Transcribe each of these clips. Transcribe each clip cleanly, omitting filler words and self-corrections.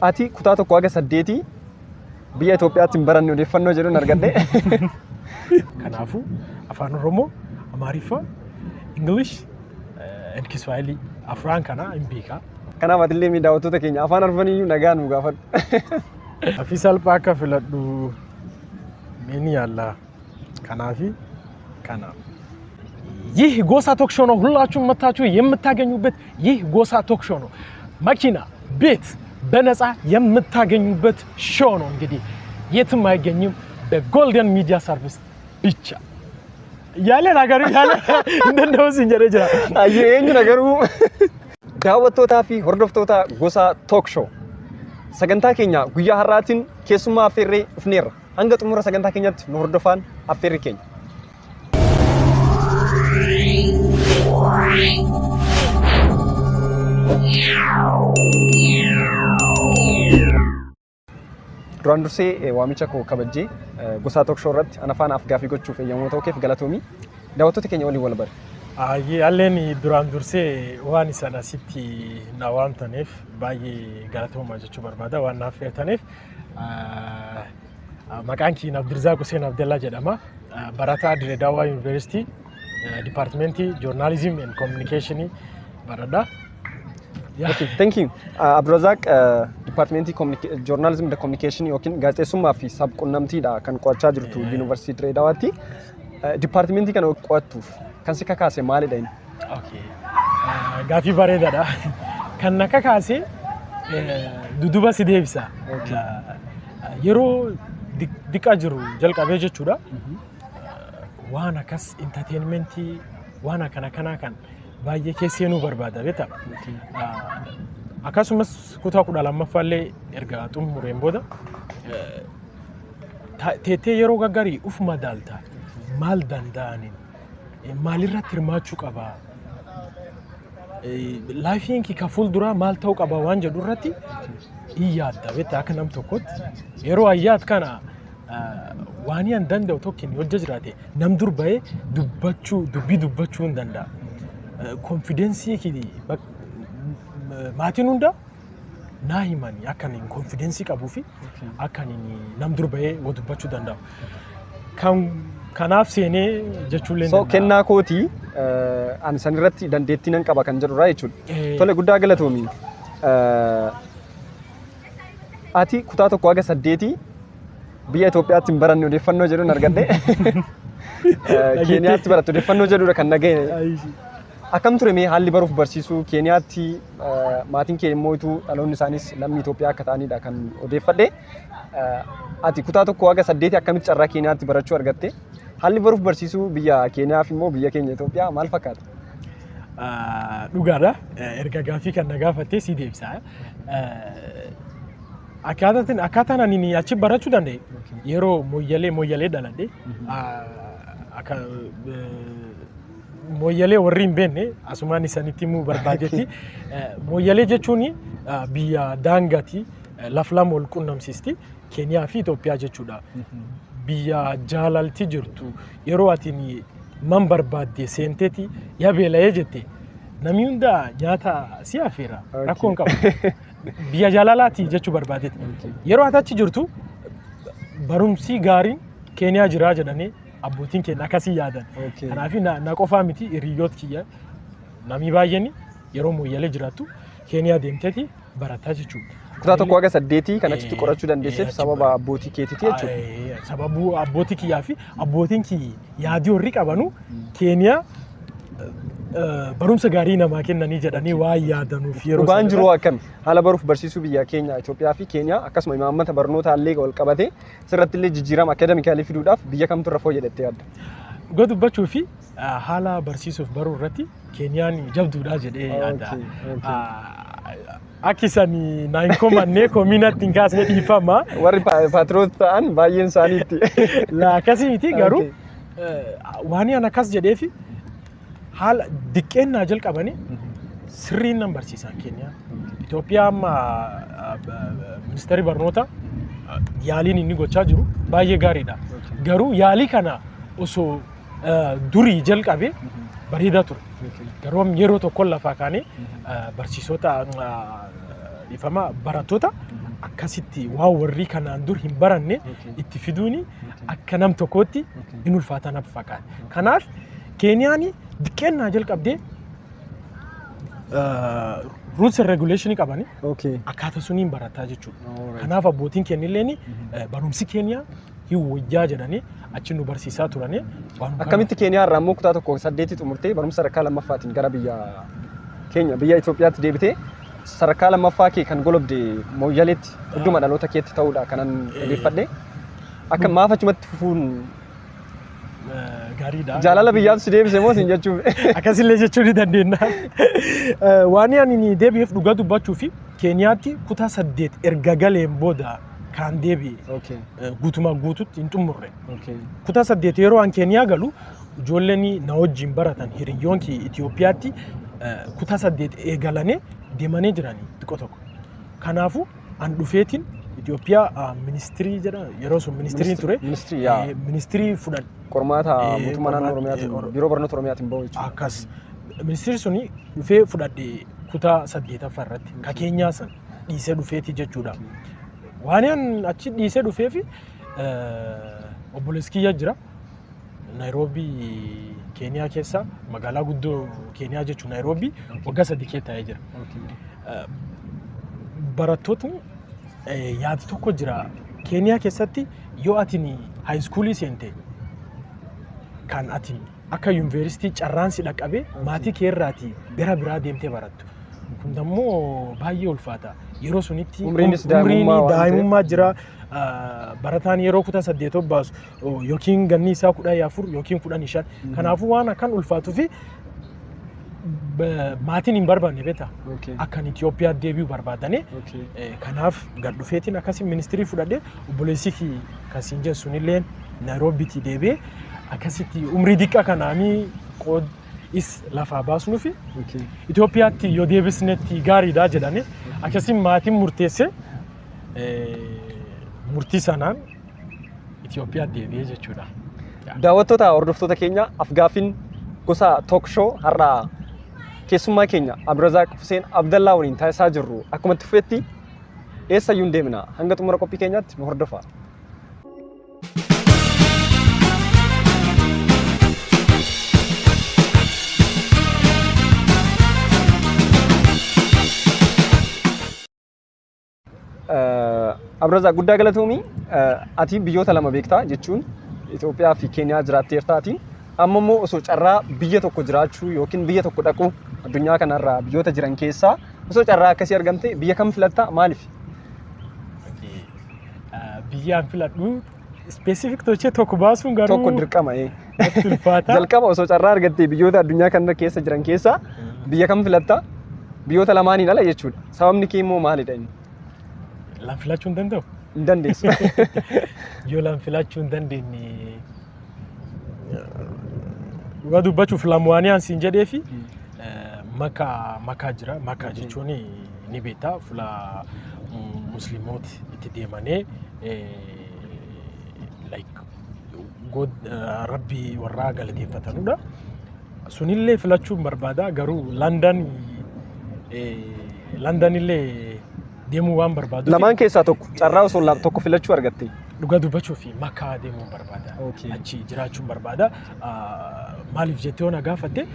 Ati kutaa tokko haga 8 biyya Itoophiyaatti hin baranne odeeffannoo jedhuun argadhe. Kanaafu afaan Oromoo, Amaariffa, English, and Kiswahili afraan kana hin beeka. Kanaaf atillee miidhawwattoota keenya afaan arfaniyyuu nagaa nu gaafadhu. Afi salphaa akka filadhu meni yaalla. Kanaafi kana ይህ ጎሳ ቶክ ሾው ነው። ሁላችሁም መታችሁ የምታገኙበት ይህ ጎሳ ቶክ ሾው ነው። መኪና ቤት በነፃ የምታገኙበት ሾው ነው። እንግዲህ የትም አይገኝም በጎልደን ሚዲያ ሰርቪስ ብቻ። ያለ ነገሩ ያለ እንደው ሲንጀረጃ አየኝ ነገሩ ዳወቶታ ፊ ሆርዶፍቶታ ጎሳ ቶክ ሾው ሰገንታ ኬኛ ጉያ ሀራቲን ኬሱማ አፌሬ ፍኔር አንገ ጥሙረ ሰገንታ ኬኛት ኖርዶፋን አፌሬ ኬኛ duraan dursee waamicha koo kabajjee gosa tok show irratti anafaan afgaafi gochuuf eeyyamoo ta'uu keef galatoomii daawwattoota keenya waliin wal bare. Alleeni duraan dursee waan isaan asitti na waamtaniif baay'ee galatoomaa jechuu barbaada waan naaf feetaniif. Maqaan kiyya Abdirzaaq Hussein Abdallaa jedhama. Barataa Dirreedawaa Yuunivarsiitii Departmentii Journalism and Communication baradha. Okay, thank you. Abdirzaaq Departmentii Journalism and Communication yookiin gaazexeessummaa fi sabquunnamtiidha kan qo'achaa jirtu Yuunivarsiitii Dirreedawaatti. Departmentii kana qo'attuuf kan si kakaase maalidha inni? Okay. Gaafii bareedaadha. Kan na kakaase duduba si deebisa. Yeroo diqaa jiru jalqabee jechuudha. Waan akkas entertainmentii waan akkana kan baay'ee keesseenuu barbaada beektaa. Akkasumas kutaa 12ffaallee erga xumureen booda teettee yeroo gaggarii uf madaalta maal danda'aniin maalirratti hirmaachuu qaba. Laafiin kee ka fuulduraa maal ta'uu qaba waan jedhu irratti yaadda beektaa akka nam tokkotti yeroo ayyaat kana waan yan danda'u tokkin hojja jiraate nam dur ba'ee dubbii dubbachuu hin danda'a. Confidensii kee maatiin hunda naa himanii akka inni confidensii qabuu fi akka inni nam dur ba'ee dubbachuu danda'u. Kanaaf seenee jechuullee so kennaa kootii ani san irratti dandeettii nan qaba kan jedhurraa jechuudha. Tole guddaa galatoomii. Ati kutaa tokko haga 8 biyya Itoophiyaatti hin baranne odeeffannoo jedhuun argadhe. Keeniyaatti baratte odeeffannoo jedhuudha kan nagahee. Akkam ture mee haalli baruuf barsiisuu Keeniyaatti maatiin kee immoo dhaloonni isaanis lammii Itoophiyaa akka ta'anidha kan odeeffadhe. Ati kutaa tokko haga 8 akkamitti carraa Keeniyaatti barachuu argatte? Haalli baruuf barsiisuu biyya Keeniyaa fi immoo biyya keenya Itoophiyaa maal fakkaata? Dhugaadha. Erga gaafii kan na gaafattee si deebisa. Akkaataan ani achi barachuu danda'e yeroo mooyyalee dhaladhe akka mooyyalee warri hin beekne asumaan isaanitti himuu barbaadetti mooyyalee jechuun biyya daangaati laf lama wal qunnamsiisti Keeniyaa fi Itoophiyaa jechuudha. Biyya jaalalti jirtu yeroo ati man barbaadde seenteeti yaa beela'ee jette namni hunda nyaata si affeera rakkoon qabu. Biyya jaalalaati jechuu barbaadetti. Yeroo ati achi jirtu barumsi gaariin Keeniyaa jiraa jedhanii abbootiin keenya akkasii yaadan. Kanaaf na qofaa miti hiriyoota kiyya namni baay'een yeroo mooyyalee jiraattu Keeniyaa deemteeti barataa jechuudha. Kutaa tokko haga 8 kan achitti qorachuu dandeesseef sababa abbootii keetiiti jechuudha. Sababuu abbootii kiyyaa fi abbootiin kiyya yaadii warri qabanu Keeniyaa barumsa gaarii namaa kennanii jedhanii waan yaadanuuf yeroo dhugaan jiru akkam haala baruuf barsiisuu biyya keenya Itoophiyaa fi Keeniyaa akkasuma imaammata barnoota illee wal qabate sirratti illee jijjiirama akadeemikaalii fiduudhaaf biyya kamtu irra fooyyee jettee yaadda? Dhugaa dubbachuu fi haala barsiisuuf baruu irratti Keeniyaan jabduudha jedhee yaadda. Akka isaan na hin komannee koominatti hin kaasne dhiifama. Warri paatroota ta'an baay'een isaaniitti. Akkasii miti garuu waan ani akkas jedheefi haala diqqeennaa jalqabanii sirriin nan barsiisan Keeniyaa. Itoophiyaa amma ministeerri barnoota yaaliin inni gochaa jiru baay'ee gaariidha. Garuu yaalii kana osoo durii jalqabee bareedaa ture. Garuu yeroo tokko lafaa kaanee barsiisota dhiifama barattoota akkasitti waan warri kanaan dur hin baranne itti fiduuni akka nam tokkootti hin ulfaatan fakkaata. Kanaaf Keeniyaan diqqeennaa jalqabdee rules and regulation qabani akkaataa suniin barataa jechuudha. Kanaaf abbootiin keenyilleen barumsi Keeniyaa hin wayyaa jedhanii achi nu barsiisaa turani. Akkamitti Keeniyaa irraa immoo kutaa tokko 8 xumurtee barumsa sadarkaa lammaffaatiin gara biyya keenya biyya Itoophiyaatti deebitee sadarkaa lammaffaa kee kan golobde Mooyyaleetti idduma dhaloota keetti ta'uudha kanan odeeffadhe. Akka maaf achumatti fufuun gaariidha. Jaalala biyyaatu si deebise moo sin jechuuf? Akkasillee jechuu ni dandeenya. Waan ani deebi'eef dhugaa dubbachuu fi Keeniyaatti kutaa 8 erga galeen booda kan deebi'e guutumaa guututti hin xumurre. Kutaa 8 yeroo an Keeniyaa galu ijoolleen na wajjin baratan hiriyyoon kee Itoophiyaatti kutaa 8 eegalanii deemanii jiranii xiqqoo tokko. Kanaafuu an dhufeetiin Itoophiyaa ministirii jedha yeroo sun ministiriin ture. Ministirii fudhan. Qormaata mootummaa naannoo Oromiyaatiin biiroo barnoota Oromiyaatiin bahu jechuudha. Akkas ministirii suni dhufee fudhadhe kutaa 8ffaa irratti ka Keenyaa san dhiisee dhufeeti jechuudha. Waan an achi dhiisee dhufeefi obboleessi kiyya jira. Naayiroobii Keeniyaa keessa magaalaa guddoo Keeniyaa jechuun Naayiroobii waggaa 3 keessa taa'ee jira. Barattootni yaada tokko jira. Keeniyaa keessatti yoo atin high schoolii seente kan atin akka yuunivarsiitii carraan si dhaqqabe maatii kee irraati gara biraa deemtee barattu. Kun immoo baay'ee ulfaata. Yeroo sunitti umriin daa'imummaa jira. Barataan yeroo kutaa 8 baasu yookiin ganni isaa 14 yookiin 15. Kanaafuu waan akkan ulfaatuu fi maatiin hin barbaanne beektaa. Akkan Itoophiyaa deebi'uu barbaadane. Kanaaf gad dhufeetiin akkasii ministirii fudhadhee obboleessi kasiin jechuunillee Naayiroobiitti deebi'ee akkasitti umrii diqqaa kanaanii is lafaa baasnuufi Itoophiyaatti yoo deebisnetti gaariidha jedhanii akkasii maatiin murteesse murtii sanaan Itoophiyaa deebi'ee jechuudha. Daawwattoota hordoftoota keenya Afgaafiin gosa talk show har'a keessummaa keenya Abdurazaaq Huseen Abdallaa waliin taasisaa jirru akkuma tufeetti eessayyuu hin deemna hanga xumura qophii keenyaatti nu hordofaa. Abdurazaaq guddaa galatoomii ati biyyoota lama beektaa jechuun Itoophiyaa fi Keeniyaa jiraatteertaati. Amma immoo osoo carraa biyya tokko jiraachuu yookiin biyya tokko dhaquu addunyaa kanarraa biyyoota jiran keessaa osoo carraa akkasii argamte biyya kam filattaa maaliif? Biyyaan filadhu specific tochee tokko baasuun garuu tokko dirqama jalqaba osoo carraa argatte biyyoota addunyaa kana keessa jiran keessaa biyya kam filattaa? Biyyoota lamaaniin ala jechuudha. Sababni kee immoo maalidha inni? Laan filachuu hin danda'u. Hin dandeessu. Yoo laan filachuu hin dandeenye dhugaa dubbachuuf lamuwaanii ansiin jedhee fi makaa jira. Makaa jechuun ni beektaa fuula musliimooti itti deemanii rabbii warraa galateeffatanudha. Sunillee filachuun barbaada garuu London illee deemuu waan barbaadu. Lamaan keessaa tokko carraa osoo tokko filachuu argatte. Dhugaa dubbachuu fi makaa deemuu barbaada. Achi jiraachuun barbaada. Maaliif jettee ona gaafatte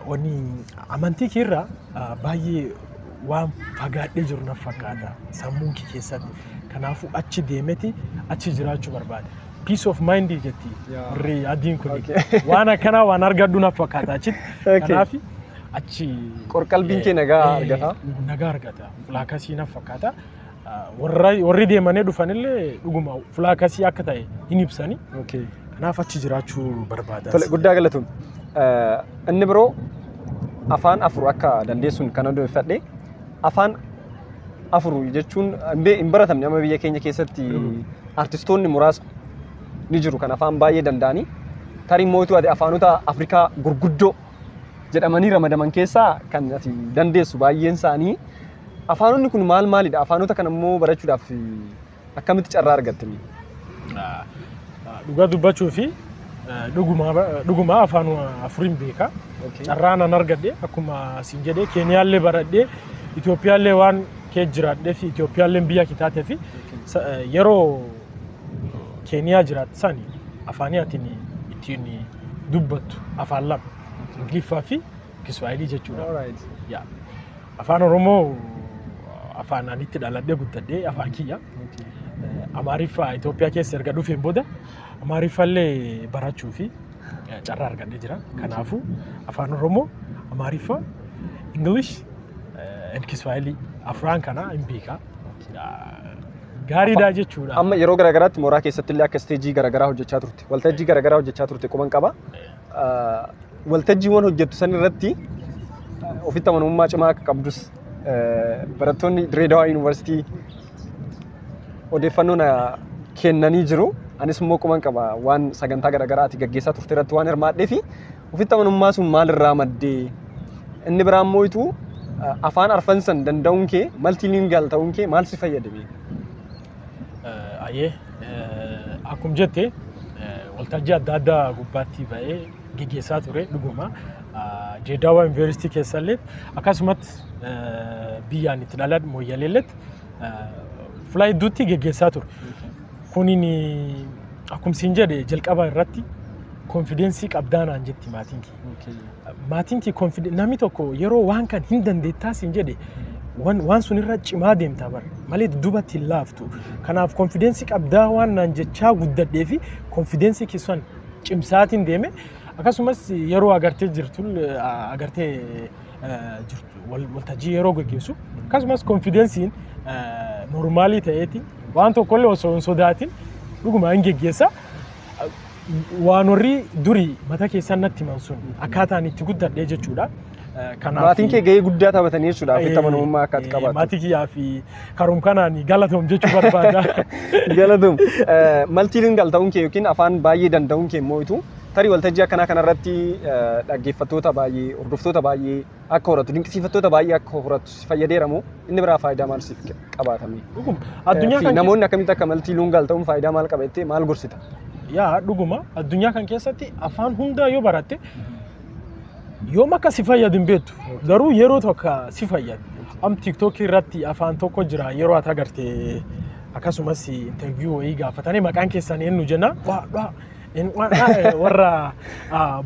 wanni amantii keerraa baay'ee waan fagaadhee jiru na fakkaata sammuun kee keessatti. Kanaafuu achi deemeti achi jiraachuu barbaada. Peace of mind jetti warri adiin kun waan akkanaa waan argadhu na fakkaata achitti. Kanaaf achi qorqalbiin kee nagaa argata. Nagaa argata. Fulaakasii na fakkaata. Warri deemanii dhufanillee dhuguma fulaakasii akka ta'e hin ibsani. Kanaaf achi jiraachuu barbaada. Tole guddaa galatoom. Inni biroo afaan afur akka dandeessuun kan odeeffadhe afaan afur jechuun hin baratamne amma biyya keenya keessatti artistoonni muraasni ni jiru kan afaan baay'ee danda'anii tarii mootuu afaanota Afrikaa gurguddoo jedhamanii ramadaman keessaa kan ati dandeessu baay'een isaanii afaanonni kun maalidha? Afaanota kana immoo barachuudhaaf akkamitti carraa argattani? Dhugaa dubbachuu fi dhuguma afaan afuriin beeka. Carraan an argadhe akkuma siin jedhee Keeniyaallee baradhee Itoophiyaallee waan kee jiraadhee fi Itoophiyaallee biyya kitaatee fi yeroo Keeniyaa jiraatan afaanii atiin ittiin dubbattu afaan lama Ingiliffaa fi Kiswaahilii jechuudha. Yaa afaan Oromoo afaan ani itti dhaladhee guddadhee afaan kiyya. Amaariffaa Itoophiyaa keessa erga dhufeen booda Amaariffaallee barachuu fi carraa argadhee jira. Kanaafuu afaan Oromoo, Amaariffaa, English and Kiswahili afraan kana hin beekaa. Gaariidha jechuudha. Amma yeroo garaagaraatti mooraa keessatti illee akka isteejii garaagaraa hojjechaa turte. Waltajjii garaagaraa hojjechaa turte quban qaba. Waltajjiiwwan hojjettu san irratti ofitti amanamummaa cimaa akka qabdus barattoonni Dirreedawaa Yuunivarsiitii odeeffannoo kennanii jiru. Anis immoo quban qaba waan sagantaa garaagaraa ati gaggeessaa turte irratti waan hirmaadhee fi ofitti amanamummaa sun maalirraa maddee inni biraan moo'itu afaan arfan san danda'uun kee maltiilingaal ta'uun kee maal si fayyadame? Akkuma jette waltajjii adda addaa gubbaatti ba'ee gaggeessaa ture dhuguma. Dirreedawaa Yuunivarsiitii keessallee akkasumas biyyaan itti dhaladhe Mooyyaleelletti fuula hedduutti gaggeessaa ture. Kunin akkuma siin jedhe jalqaba irratti konfidensii qabdaanaan jetti maatiin kee. Maatiin kee namni tokko yeroo waan kan hin dandeettaa siin jedhe waan sun irra cimaa deemtaa bara malee dubatti hin laaftu. Kanaaf konfidensii qabdaa waan naan jechaa guddadhee fi konfidensii keessan cimsaatiin deeme akkasumas yeroo agartee jirtu waltajjii yeroo gaggeessu akkasumas konfidensiin normaalii ta'eeti waan tokkollee osoo hin sodaatin dhuguma hin gaggeessa. Waan warri durii mata keessan natti himan sun akkaataan itti guddadhee jechuudha. Maatiin kee gahee guddaa taphatanii jechuudha. Ofitti amanamummaa akka ati qabaattu. Maatii kiyyaa fi karoom kanaan galatoom jechuu barbaada. Galatoom. Maltiilingaal ta'uun kee yookiin afaan baay'ee danda'uun kee moo'itu tarii waltajjii akkanaa kanarratti dhaggeeffattoota baay'ee hordoftoota baay'ee akka horatu dinqisiifattoota baay'ee akka horatu si fayyadeeramu inni biraa faayidaa maal siif qabaatame? Addunyaa kan namoonni akkamitti akka maltiilingaal ta'uun faayidaa maal qaba jettee maal gorsita? Yaa dhuguma addunyaa kan keessatti afaan hundaa yoo baratte yoom akka si fayyadu hin beektu garuu yeroo tokko si fayyadu. Am TikTok irratti afaan tokko jira yeroo ati agarte akkasumas interview wayii gaafatanii maqaan keessan eenyu jenna warra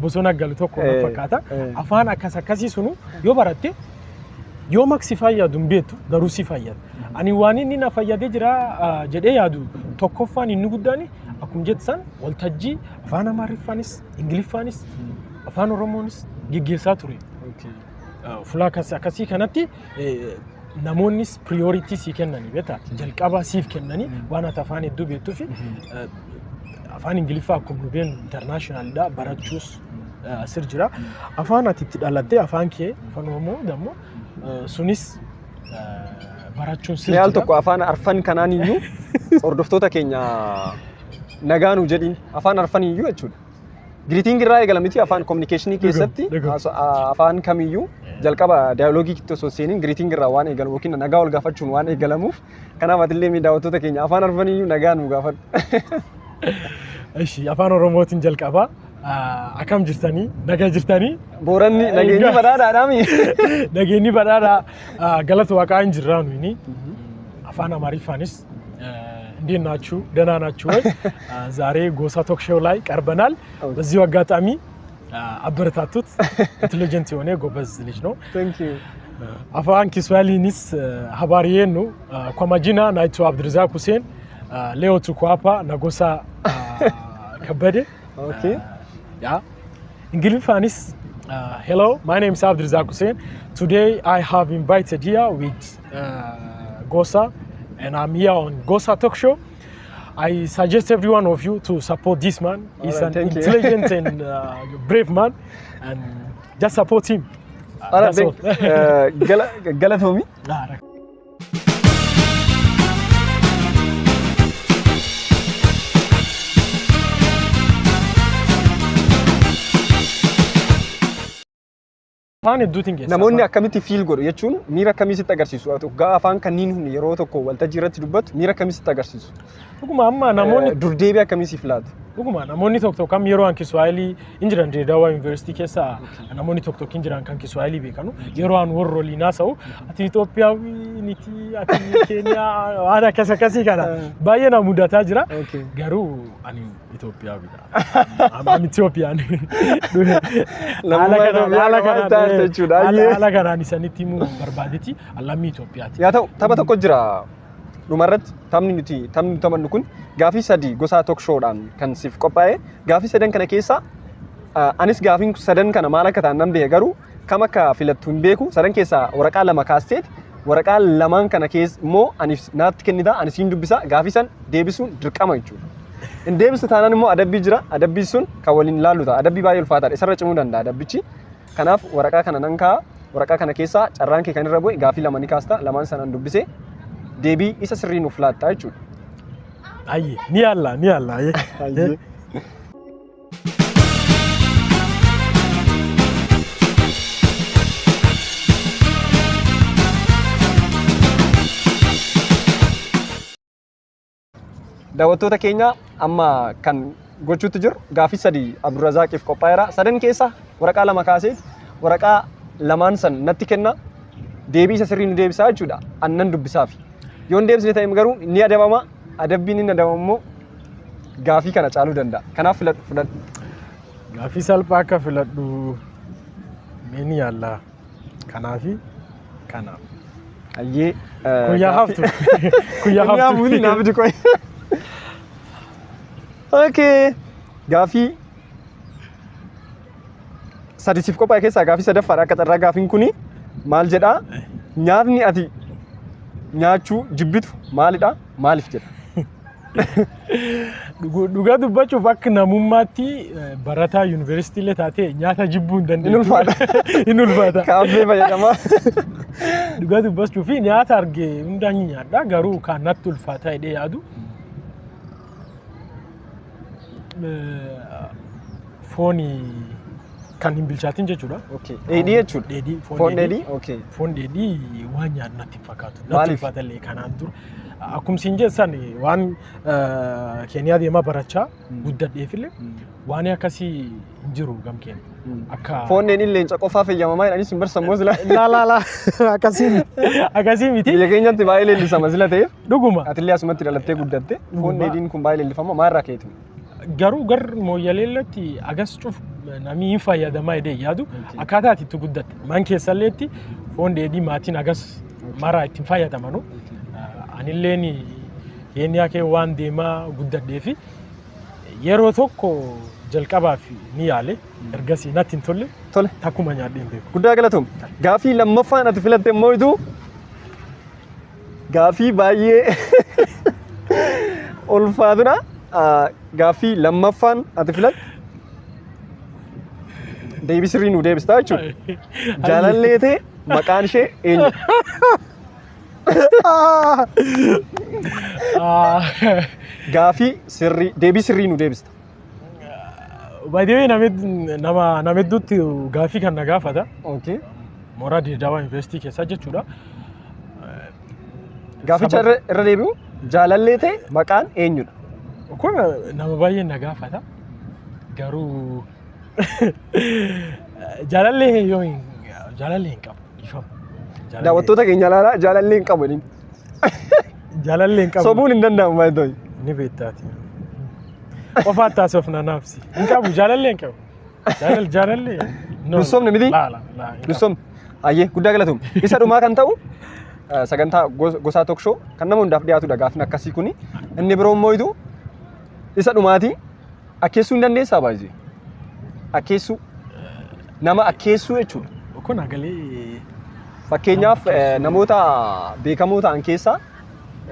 bosona galu tokko fakkaata. Afaan akkasii sunu yoo baratte yoom akka si fayyadu hin beektu garuu si fayyada. Ani waan inni na fayyadee jira jedhee yaadu tokkoffaan inni guddaan akkuma jettan waltajjii afaan Amaariffaanis Ingiliffaanis afaan Oromoonis gaggeessaa ture. Fuula akkasii kanatti namoonnis priority sii kennanii beektaa jalqaba siif kennanii waan ati afaan hedduu beektuu fi afaan Ingiliffaa akkuma nu beeknu internationalidha barachuus asir jira. Afaan ati itti dhalattee afaan kee afaan Oromoo dammoo sunis barachuun sirrii. Yaal tokko afaan arfan kanaan iyyuu hordoftoota keenya nagaan jedhin afaan arfan iyyuu jechuudha. Greeting irraa eegalamiti afaan communication keessatti afaan kamiyyuu jalqaba dialoogii kitti osoo seeniin greeting irraa waan eegalamu yookiin nagaa wal gaafachuun waan eegalamuuf kanaaf atillee miidhaawwattoota keenya afaan arfan iyyuu nagaa nu gaafadhu. Ishi afaan Oromootiin jalqaba akkam jirtanii nagaa jirtanii Booranni nageenyi badhaadhaadhaami. Nageenyi badhaadhaa galata waaqaa hin jirraanu inni afaan Amaariffaanis እንዴት ናችሁ? ደህና ናችሁ ወይ? ዛሬ ጎሳ ቶክ ሾው ላይ ቀርበናል። በዚሁ አጋጣሚ አበረታቱት። ኢንተሊጀንት የሆነ ጎበዝ ልጅ ነው። Thank you. አፋን ኪስዋሊኒስ ሀባሪዬኑ ኮማጂና ናይቶ አብድርዛቅ ሁሴን ሌዮ ቱኳፓ ነጎሳ ከበደ Okay. Yeah. Ingilifanis hello, my name is Abdulrazak Hussein. Today I have invited here with Gosa and I'm here on Gosa Talk Show. I suggest every one of you to support this man. He's an intelligent and brave man, and just support him. That's all. Galatomi. Namoonni akkamitti feel godhu jechuun miira akkamii sitti agarsiisu? Gaa afaan kanniin yeroo tokko waltajjii irratti dubbatu miira akkamii sitti agarsiisu? Dhuguma amma namoonni durdeebii akkamii siif laatu? Dhuguma namoonni tokko tokko kam yeroo an Kiswahilii injiran Dirreedawaa Yuunivarsiitii keessa namoonni tokko tokko injiran kan Kiswahilii beekanu yeroo an warra waliin haasa'u ati Itoophiyaawii miti ati Keeniyaa waan akkas akkasii kana baay'ee na mudataa jira. Garuu ani Itoophiyaawidha. Ani Itoophiyaan. Haala kanaan isanitti himuu barbaadetti lammii Itoophiyaati. Yaa ta'u tapha tokko jira dhumarratti taphni taphannu kun gaafii sadii gosa talk showdhaan kan siif qophaa'e gaafii sadan kana keessa anis gaafiin sadan kana maal akka ta'an nan beeka garuu kam akka filattu hin beeku sadan keessaa waraqaa lama kaasteet waraqaa lamaan kana keessa immoo anis naatti kennita anis hin dubbisa gaafii san deebisuun dirqama jechuudha. In deebisu taanaan immoo adabbii jira adabbii sun kan waliin ilaallu ta'a adabbii baay'ee ulfaataadha isarra cimuu danda'a adabbichi kanaaf waraqaa kana nan kaa'a waraqaa kana keessa carraan kee kan irra bu'e gaafii lama ni kaasta lamaan sanaan dubbisee deebii isa sirrii nuuf laattaa jechuudha. Ayye ni alla ayye. Daawwattoota keenya amma kan gochuutti jiru gaafii sadii Abdurrazaaqiif qophaa'eera. Sadan keessa waraqaa lama kaasee waraqaa lamaan san natti kenna deebii isa sirrii nu deebisaa jechuudha. Annan dubbisaaf. Yoo hin deebisne ta'e garuu ni adabama. Adabbiin inni adabamu immoo gaafii kana caaluu danda'a. Kanaaf fudhadhu. Gaafii salphaa akka filadhu ni yaalla. Kanaafi kanaaf. Ayyee. Guyyaa haftu. Guyyaa haftu. Nyaabuni naabdi koy. Okay. Gaafii sadisiif qophaa'e keessaa gaafii sadaffaadha akka xarraa gaafiin kuni maal jedhaa nyaatni ati nyaachuu jibbitu maalidha maaliif jedha. Dhugaa dubbachuuf akka namummaatti barataa yuunivarsiitii illee taatee nyaata jibbuu hin dandeenye. Hin ulfaata. Kaaffee fayyadamaa. Dhugaa dubbachuuf nyaata argee hundaan nyaadha garuu kan natti ulfaataa hidhee yaadu. Fooni kan hin bilchaatin jechuudha. Okay. Dheedhii jechuudha. Dheedhii. Foon dheedhii. Okay. Foon dheedhii waan nyaadhu natti fakkaatu. Natti ulfaatallee kanaan dura. Akkuma siin jedhan waan Keeniyaa deemaa barachaa guddadheefillee waan akkasii hin jiru gamkeen. Akka foon dheedhiin leenca qofaa fayyadamaa jedhanis hin barsammoo sila. Laa akkasii miti. Biyya keenyatti baay'ee leellisama sila ta'eef. Dhuguma. Atillee asumatti dhalattee guddatte foon dheedhiin kun baay'ee leellifama maalirraa ka'eetu. Garuu gar mooyyaleellatti agas cuuf namni hin fayyadamaa jedhee yaadu akkaataa ati itti guddatte man keessalleetti foon dheedhii maatiin agas maraa ittiin fayyadamanu anilleen Keeniyaa kee waan deemaa guddadheefi yeroo tokko jalqabaaf ni yaale ergasii natti hin tolle takkuma nyaadheen beeku. Guddaa galatoom. Gaafii lammaffaan ati filatte immoo ituu gaafii baay'ee ulfaatudha. Gaafii lammaffaan ati filatte deebii sirrii nu deebistaa jechuudha. Jaalallee ta'e maqaan ishee eenyu? Gaafii sirrii deebii sirrii nu deebista. Baay'ee nama hedduutti gaafii kan na gaafata. Okay. Mooraa Dirreedawaa Yuunivarsiitii keessa jechuudha. Gaaficha irra deebi'u jaalallee ta'e maqaan eenyudha? Kun nama baay'ee na gaafata. Garuu jaalallee hin qabu. Daawwattoota keenya ilaalaa jaalallee hin qabu. Jaalallee hin qabu. Sobuun hin danda'amu baay'ee. Ni beektaati. Qofaa taasifna naafsi. Hin qabu jaalallee hin qabu. Jaalallee. Nussoomne miti? Nussoomne. Ayyee guddaa galatoom. Isa dhumaa kan ta'u sagantaa gosaa talk show kan nama hundaaf dhiyaatudha gaafin akkasii kuni. Inni biroo immoo itu isa dhumaati akkeessuu hin dandeessaa baay'ee. Akkeessuu nama akkeessuu jechuudha. Kun agalee fakkeenyaaf namoota beekamoo ta'an keessaa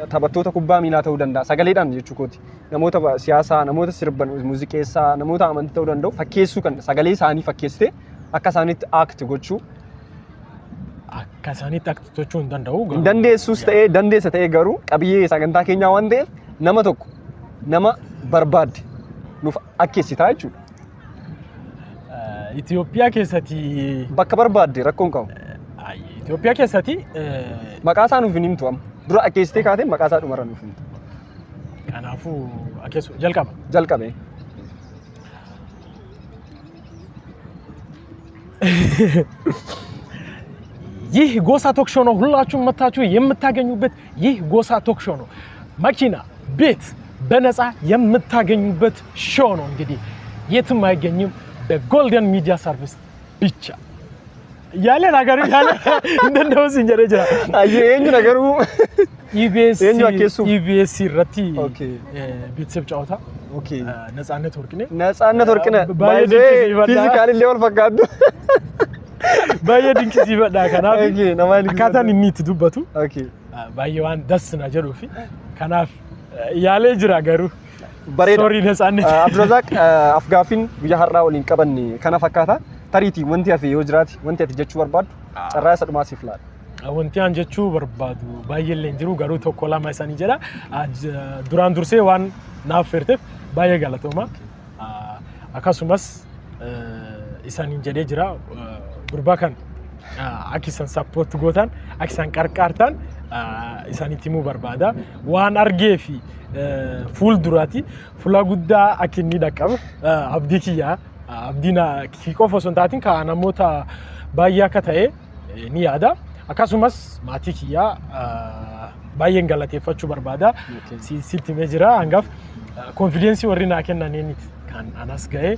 taphattoota kubbaa miilaa ta'uu danda'a sagaleedhaan jechuu kooti. Namoota siyaasaa, namoota sirban muuziqeessaa, namoota amantii ta'uu danda'u fakkeessuu kan sagalee isaanii fakkeessitee akka isaanitti act gochuu. Akka isaanitti act gochuu hin danda'u. Hin dandeessus ta'ee dandeessa ta'ee garuu qabiyyee sagantaa keenyaa waan ta'eef nama tokko nama barbaadde nuuf akkeessitaa jechuudha. Itoophiyaa keessatti bakka barbaadde rakkoon qabu. Itoophiyaa keessatti maqaa isaa nuuf hin himtu amma. Dura akkeessitee kaatee maqaa isaa dhumarra nuuf himtu. Kanaafuu akkeessu jalqaba. Jalqabe. ይህ ጎሳ ቶክ ሾው ነው። ሁላችሁም መታችሁ የምታገኙበት ይህ ጎሳ ቶክ ሾው ነው። መኪና፣ ቤት በነፃ የምታገኙበት ሾው ነው። እንግዲህ የትም አይገኝም በጎልደን ሚዲያ ሰርቪስ ብቻ ያለ ነገሩ ያለ እንደው ሲንጀረጃ አየኝ ነገሩ ኢቢኤስ ረቲ ቤተሰብ ጨዋታ ነፃነት ወርቅነህ ባይዜ ፊዚካሊ ሌቨል ፈጋዱ baay'ee dinqisiifadha kanaaf akkaataan inni itti dubbatu baay'ee waan dasna jedhuu fi kanaaf yaalee jira garuu sorry Natsaannet Abdurrazaaq afgaafin guyyaa har'aa waliin qabanne kana fakkaata tariitii wanti hafe yoo jiraati wanti ati jechuu barbaadu carraa isa dhumaa siif laata wanti aan jechuu barbaadu baay'ee illee jiru garuu tokko lama isaanii jedha duraan dursee waan naaf feerteef baay'ee galatooma akkasumas isaaniin jedhee jira Burbakan akisan support gootan akisan qarqartan isaanitti himuu barbaada waan argee fi fuul duraati fuula guddaa akinni dhaqqabu abdii kiyya abdiina kii qofa osoo hin taatiin ka namoota baay'ee akka ta'e ni yaada akkasumas maatii kiyya baay'een galateeffachuu barbaada sitti himee jira hangaaf confidence warri naa kennaniin kan anas ga'e